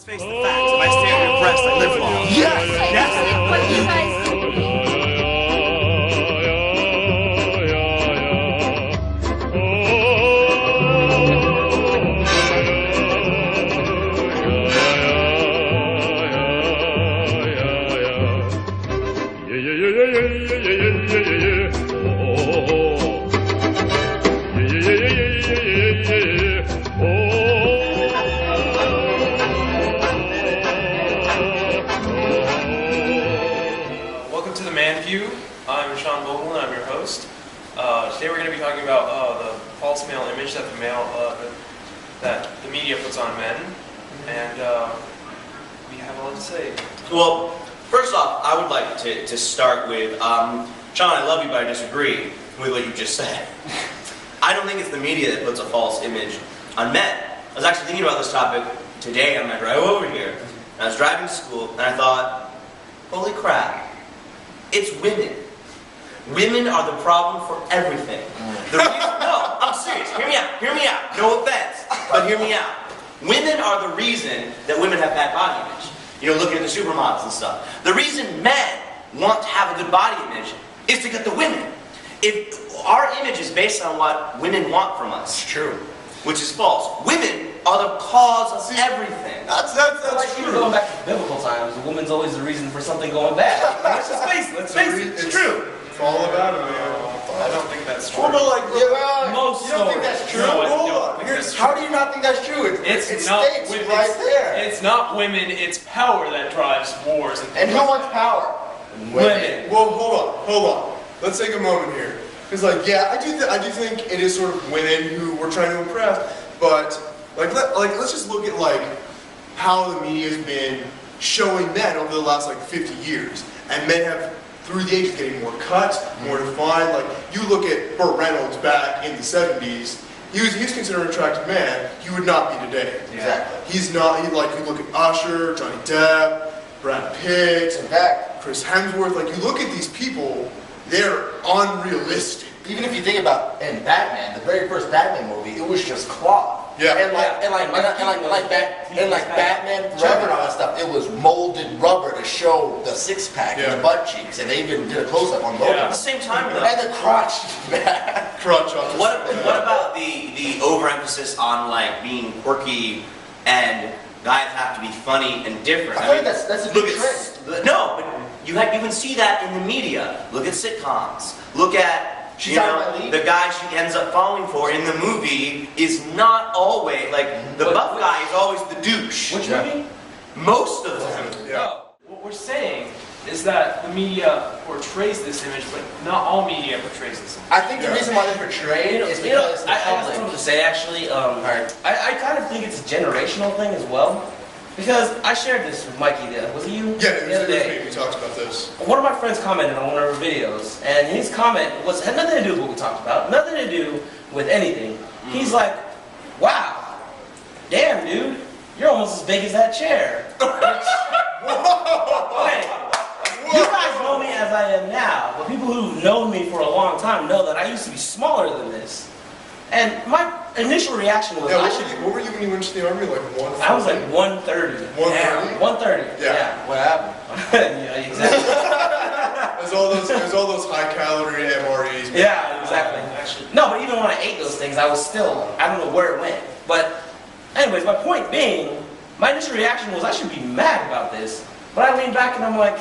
face the facts. If I stand impressed, I live long. Yes! Yes! What you guys Welcome to the Man View. I'm Sean Vogel and I'm your host. Today we're going to be talking about the false male image that that the media puts on men, and we have a lot to say. Well, first off, I would like to start with, Sean, I love you, but I disagree with what you just said. I don't think it's the media that puts a false image on men. I was actually thinking about this topic today on my drive over here. And I was driving to school, and I thought, holy crap, it's women. Women are the problem for everything. The reason, no, I'm serious. Hear me out. No offense, but hear me out. Women are the reason that women have bad body image. You know, looking at the supermodels and stuff. The reason men want to have a good body image is to get the women. If our image is based on what women want from us, It's true. which is false. Women are the cause of everything. That's Like even true. going back to biblical times, the woman's always the reason for something going bad. Let's just face it. Let's face it. It's true. It's all about it, man. I don't think that's true. Well, but like, yeah, Most you don't think stories. that's true? No, I Hold don't on. think Here's, that's how do you not think that's true? It It's not states women. right there. It's not women. It's power that drives wars. And who wants power? Women. Well, hold on. Let's take a moment here. Because, like, yeah, I do think it is sort of women who we're trying to impress, but let's just look at like how the media has been showing men over the last like 50 years, and men have through the ages getting more cut, more defined. Like you look at Burt Reynolds back in the 70s. He was considered an attractive man. He would not be today. Exactly. He's not. You look at Usher, Johnny Depp, Brad Pitt, In fact, Chris Hemsworth. Like you look at these people, they're unrealistic. even if you think about in Batman, the very first Batman movie, it was just cloth. Yeah. And like Batman Forever and all that stuff, it was molded rubber to show the six pack and Yeah. the butt cheeks, and they even did a close up on Yeah. At Logan. the same time, though, And the crotch, man. Crutch on what about the overemphasis on like being quirky and guys have to be funny and different? I feel like that's a look good at no, but you can see that in the media. Look at sitcoms. Look at She's you out know, of my league. the guy she ends up falling for in the movie is not always like the buff guy is always the douche. Which movie? Most of them. Yeah. No. What we're saying is that the media portrays this image, but not all media portrays this image. I think the reason why they portray it is You know, because the I got public. something to say actually. Alright. I kind of think it's a generational thing as well. Because I shared this with Mikey, was it you? Yeah, The other day. we talked about this. One of my friends commented on one of our videos, and his comment had nothing to do with what we talked about, nothing to do with anything. He's like, wow, damn dude, you're almost as big as that chair. Okay, you guys know me as I am now, but people who've known me for a long time know that I used to be smaller than this. And my initial reaction was, Yeah, I should. what were you when you went to the army? Like 140? I was like 130. 130? 130. Yeah. What happened? Yeah, exactly. There's all those high calorie MREs. Yeah, exactly. Actually, No, but even when I ate those things, I was still, I don't know where it went. But anyways, my point being, my initial reaction was I should be mad about this. But I leaned back and I'm like,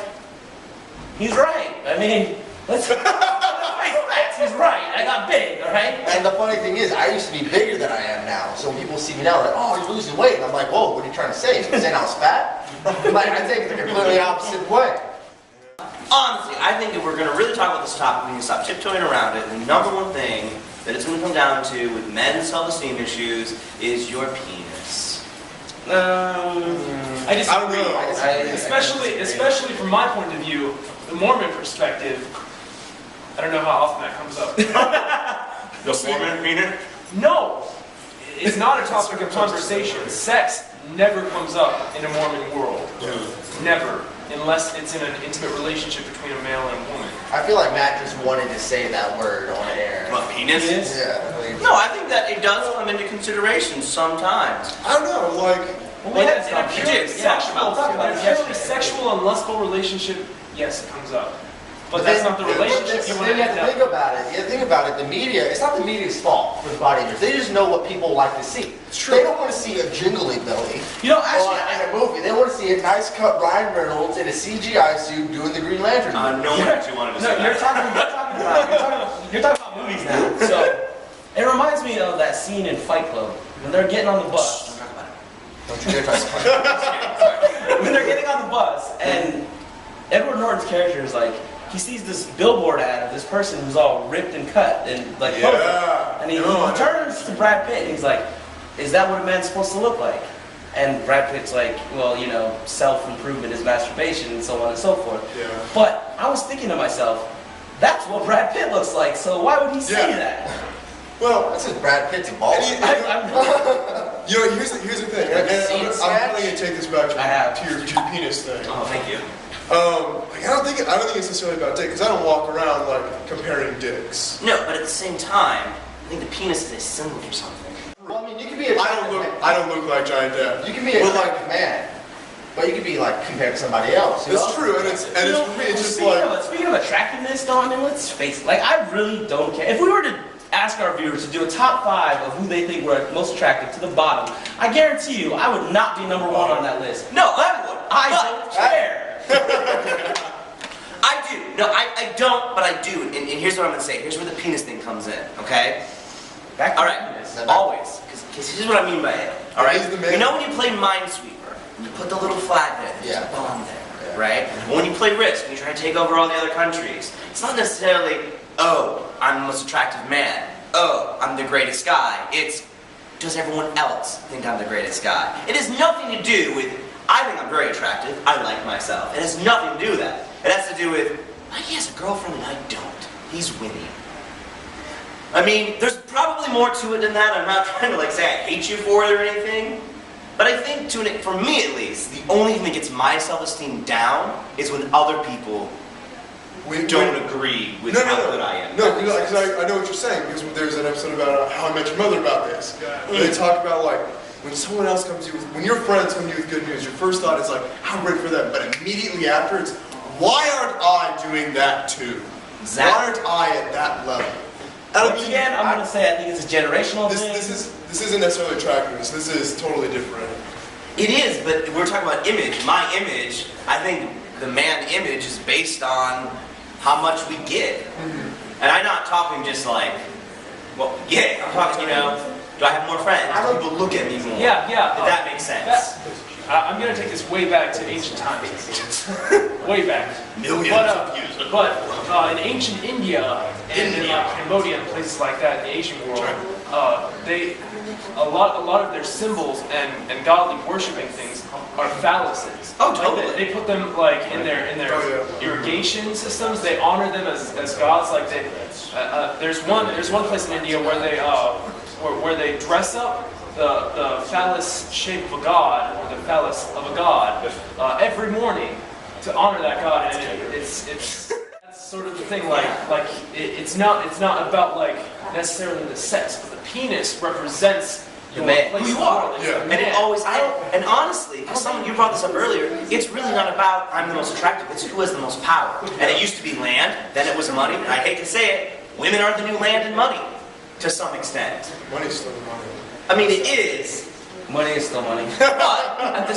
he's right. I mean, let's face facts. He's right. I got big, all right? And the funny thing is, I used to be bigger than I am now. So when people see me now, they're like, oh, you're losing weight. And I'm like, whoa, what are you trying to say? You're saying I was fat? Like, I take it the completely opposite way. Honestly, I think if we're going to really talk about this topic, we need to stop tiptoeing around it. The number one thing that it's going to come down to with men's self-esteem issues is your penis. I disagree. I don't know. Especially from my point of view, the Mormon perspective. I don't know how often that comes up. The Mormon penis? No, it's not a topic of conversation. Sex never comes up in a Mormon world. Never. Unless it's in an intimate relationship between a male and a woman. I feel like Matt just wanted to say that word on air. What, penis? Yeah. Like, No, I think that it does come into consideration sometimes. I don't know, like, Well, Like, that's in not a true. purely Yeah, sexual, we'll talk about in a this purely yesterday. sexual and lustful relationship, yes, it comes up. But that's not the relationship you want Then to you have to think about it. You have to think about it. The media, it's not the media's fault for the body image. They just know what people like to see. It's true. They don't want to see a jingly belly. You know, actually, In a movie, they want to see a nice cut Ryan Reynolds in a CGI suit doing the Green Lantern. No one actually wanted to see no, you're that. you're talking about movies now. So it reminds me of that scene in Fight Club when they're getting on the bus. Don't you dare touch the When they're getting on the bus, and Edward Norton's character is like, he sees this billboard ad of this person who's all ripped and cut and like Yeah. perfect. And he turns to Brad Pitt and he's like, is that what a man's supposed to look like? And Brad Pitt's like, well, you know, self-improvement is masturbation and so on and so forth. Yeah. But I was thinking to myself, that's what Brad Pitt looks like, so why would he say Yeah. that? Well, This is Brad Pitt's a baller. you know, here's the thing, and I'm finally gonna take this back I have. to your penis thing. Oh, thank you. Like, I don't think it's necessarily about dick, because I don't walk around like comparing dicks. No, but at the same time, I think the penis is a symbol for something. Well, I mean, you can be a I don't look like Giant Dad. You can be a attractive man, but you can be like compared to somebody else. It's true, and it's for me, it's just like. Speaking of attractiveness, though, I mean, let's face it. Like, I really don't care. If we were to ask our viewers to do a top 5 of who they think were most attractive to the bottom, I guarantee you, I would not be number 1 on that list. No, I would. I But- don't care. I do. No, I don't, but I do. And here's what I'm going to say. Here's where the penis thing comes in, okay? Back to All right. penis. Always. Because here's what I mean by it. All right? He's the man. You know when you play Minesweeper, you put the little flag there, there's Yeah. a bomb there, Yeah. right? And when you play Risk, and you try to take over all the other countries, it's not necessarily, oh, I'm the most attractive man. Oh, I'm the greatest guy. It's, does everyone else think I'm the greatest guy? It has nothing to do with, I think I'm very attractive, I like myself. It has nothing to do with that. It has to do with, oh, he has a girlfriend and I don't. He's winning. I mean, there's probably more to it than that. I'm not trying to like say I hate you for it or anything. But I think, for me at least, the only thing that gets my self-esteem down is when other people don't agree with how good I am. No, because I know what you're saying, because there's an episode about How I Met Your Mother about this. Where they talk about like, when someone else comes to you, when your friends come to you with good news, your first thought is like, how great for them. But immediately after, it's, why aren't I doing that too? Exactly. Why aren't I at that level? Once again, I'm going to say I think it's a generational thing. This isn't necessarily attractiveness. This is totally different. It is, but we're talking about image. My image, I think the man image is based on how much we get. And I'm not talking just like, well, yeah, I'm talking, you know, do I have more friends? Do people look at me more? Yeah. If that makes sense. I'm going to take this way back to ancient times. Way back. Millions But, of years ago. in ancient India and in Cambodia and places like that in the Asian world, a lot of their symbols and godly worshiping things are phalluses. Oh, Like, totally. they put them like in their irrigation systems. They honor them as gods. Like there's one place in India where they dress up the phallus shape of a god, or the phallus of a god, every morning to honor that god, and it's that's sort of the thing. It's not about like necessarily the sex, but the penis represents The man. place Who you in the are. world. It's Yeah. the And it man. always, and honestly, because you brought this up earlier, it's really not about I'm the most attractive, it's who has the most power. And it used to be land, then it was money, and I hate to say it, women are the new land and money, to some extent. Money's still money. I mean, it is, Money is still money. but,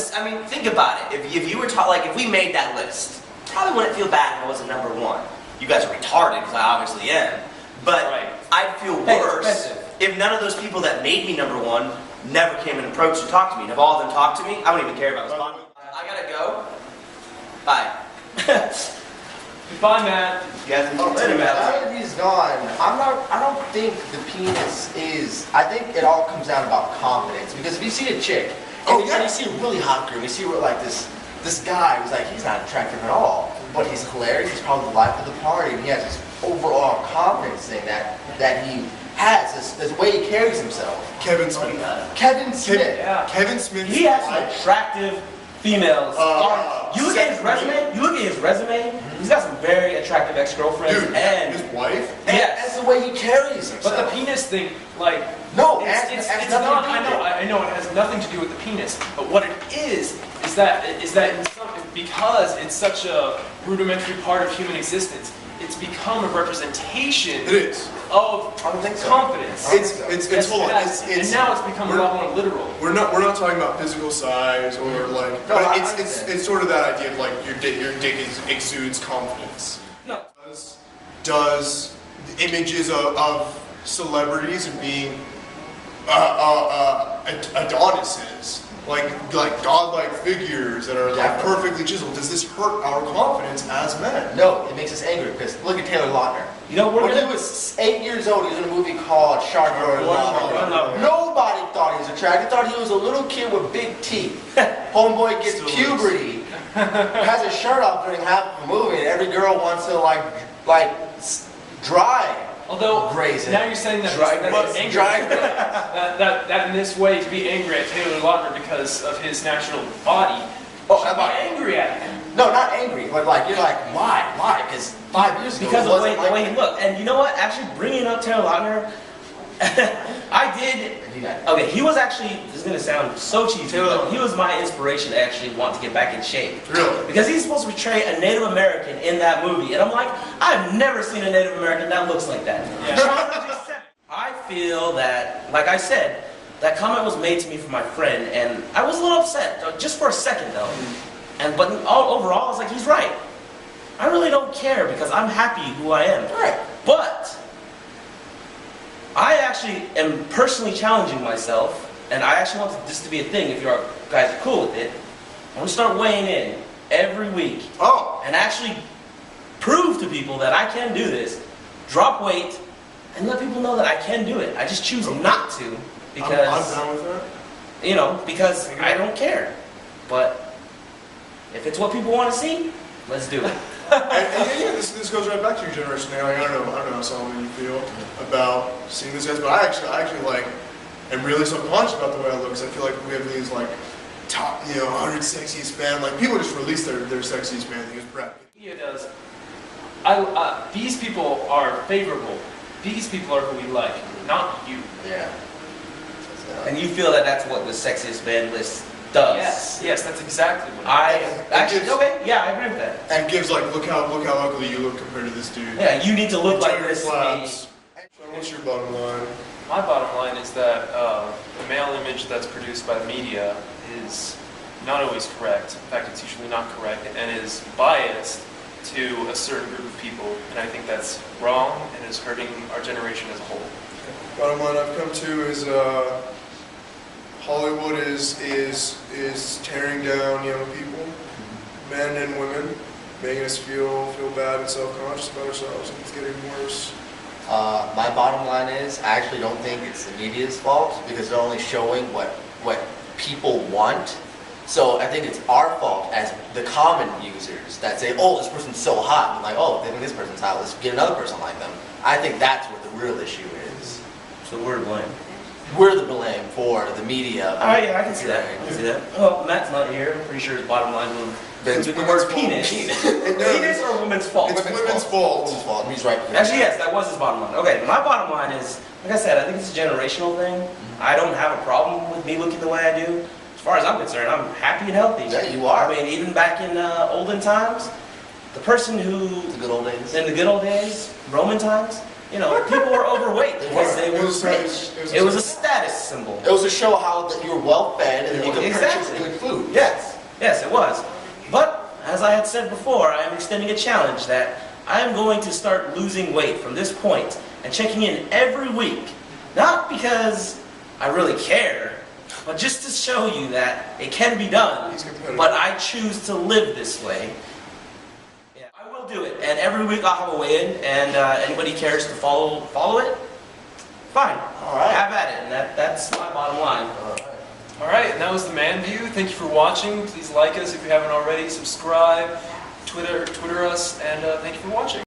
think about it. If you were taught, like, if we made that list, probably wouldn't feel bad if I wasn't number 1. You guys are retarded, because I obviously am. But Right. I'd feel Hey, worse expensive. if none of those people that made me number 1 never came and approached and talked to me. And if all of them talked to me, I wouldn't even care about this podcast. I gotta go. Bye. Goodbye, Matt. You guys Oh, continue, now Matt. that he's gone, I don't think the penis is, I think it all comes down about confidence. Because if you see a chick, and you see a really hot girl, you see like this guy who's like, he's not attractive at all, but he's hilarious, he's probably the life of the party, and he has this overall confidence thing that he has, this way he carries himself. Kevin Smith. Kevin Smith. Yeah. Kevin Smith. He has some attractive females. You look at his resume. He's got some very attractive ex-girlfriends Dude, and his wife? yes. the way he carries himself. But the penis thing, like, No, it's nothing not. to do with I know it has nothing to do with the penis. But what it is that in some, because it's such a rudimentary part of human existence, it's become a representation It is. of I don't think so. confidence. It's hold on. And now it's become a lot more literal. We're not talking about physical size or like, No, but I it's understand. sort of that idea of like your dick exudes confidence. No. Does the images of celebrities and being Adonises, like godlike figures that are like Definitely. perfectly chiseled, does this hurt our confidence as men? No, it makes us angry because look at Taylor Lautner. You know, we're When he gonna. was 8 years old, he was in a movie called Shark Boy Love. Nobody thought he was attractive. They thought he was a little kid with big teeth. Homeboy gets Still is. puberty, has his shirt off during half of the movie, and every girl wants to dry. Although Graze it. now you're saying that Dry that graze. he's angry, Dry graze. that in this way to be angry at Taylor Lautner because of his natural body, Oh, should I'm be not- angry at him. No, not angry, but like you're like, why? Why? Because 5 years ago, Because it of wasn't the way like he looked. And you know what? Actually, bringing up Taylor Lautner, I did. that. Okay, he was actually, this is going to sound so cheesy, Taylor but he was my inspiration to actually want to get back in shape. Really? Because he's supposed to portray a Native American in that movie. And I'm like, I've never seen a Native American that looks like that. I feel that, like I said, that comment was made to me from my friend, and I was a little upset, just for a second though. But overall, I was like, he's right. I really don't care because I'm happy who I am. Right. But I actually am personally challenging myself, and I actually want this to be a thing. If you guys are cool with it, I'm gonna start weighing in every week Oh, and actually prove to people that I can do this, drop weight, and let people know that I can do it. I just choose not to I'm because, down with that. because I don't care. But if it's what people want to see, let's do it. And yeah, this goes right back to your generation. Like, I don't know how Solomon you feel about seeing these guys, but I actually like am really subconscious about the way I look because I feel like we have these like top 100 sexiest men. Like people just release their sexiest man. I think it's Brad Pitt. Media does. These people are favorable. These people are who we like, not you. Yeah. And you feel that that's what the sexiest man list does? Yes, that's exactly what. Yeah, I agree with that. And gives like look how ugly you look compared to this dude. Yeah, you need to look like this. Flaps. So what's your bottom line? My bottom line is that the male image that's produced by the media is not always correct. In fact, it's usually not correct and is biased to a certain group of people. And I think that's wrong and is hurting our generation as a whole. Bottom line I've come to is Hollywood is tearing down young people, men and women, making us feel bad and self-conscious about ourselves, and it's getting worse. My bottom line is, I actually don't think it's the media's fault because they're only showing what people want. So I think it's our fault as the common users that say, oh, this person's so hot. And like, oh, they think this person's hot. Let's get another person like them. I think that's what the real issue is. So we're to blame. We're the blame for the media. Oh yeah, I can see that. I can see that. Well, Matt's not here. I'm pretty sure his bottom line will It's be the women's word fault. penis. No, Penis or woman's fault? It's women's fault. Women's fault. He's right. Actually, yes, that was his bottom line. Okay, my bottom line is, like I said, I think it's a generational thing. I don't have a problem with me looking the way I do. As far as I'm concerned, I'm happy and healthy. Yeah, you are. I mean, even back in olden times, the person who, The good old days. in the good old days, Roman times, people were overweight because they were rich. It was a status symbol. It was to show how that you were well fed and that you could purchase Exactly. good food. Yes, it was. But, as I had said before, I am extending a challenge that I am going to start losing weight from this point and checking in every week. Not because I really care, but just to show you that it can be done, He's competitive. but I choose to live this way. Yeah, I will do it, and every week I'll have a weigh-in, and anybody cares to follow it, fine. All right. Have at it, and that's my bottom line. All right, and that was the Man View. Thank you for watching. Please like us if you haven't already. Subscribe, Twitter us, and thank you for watching.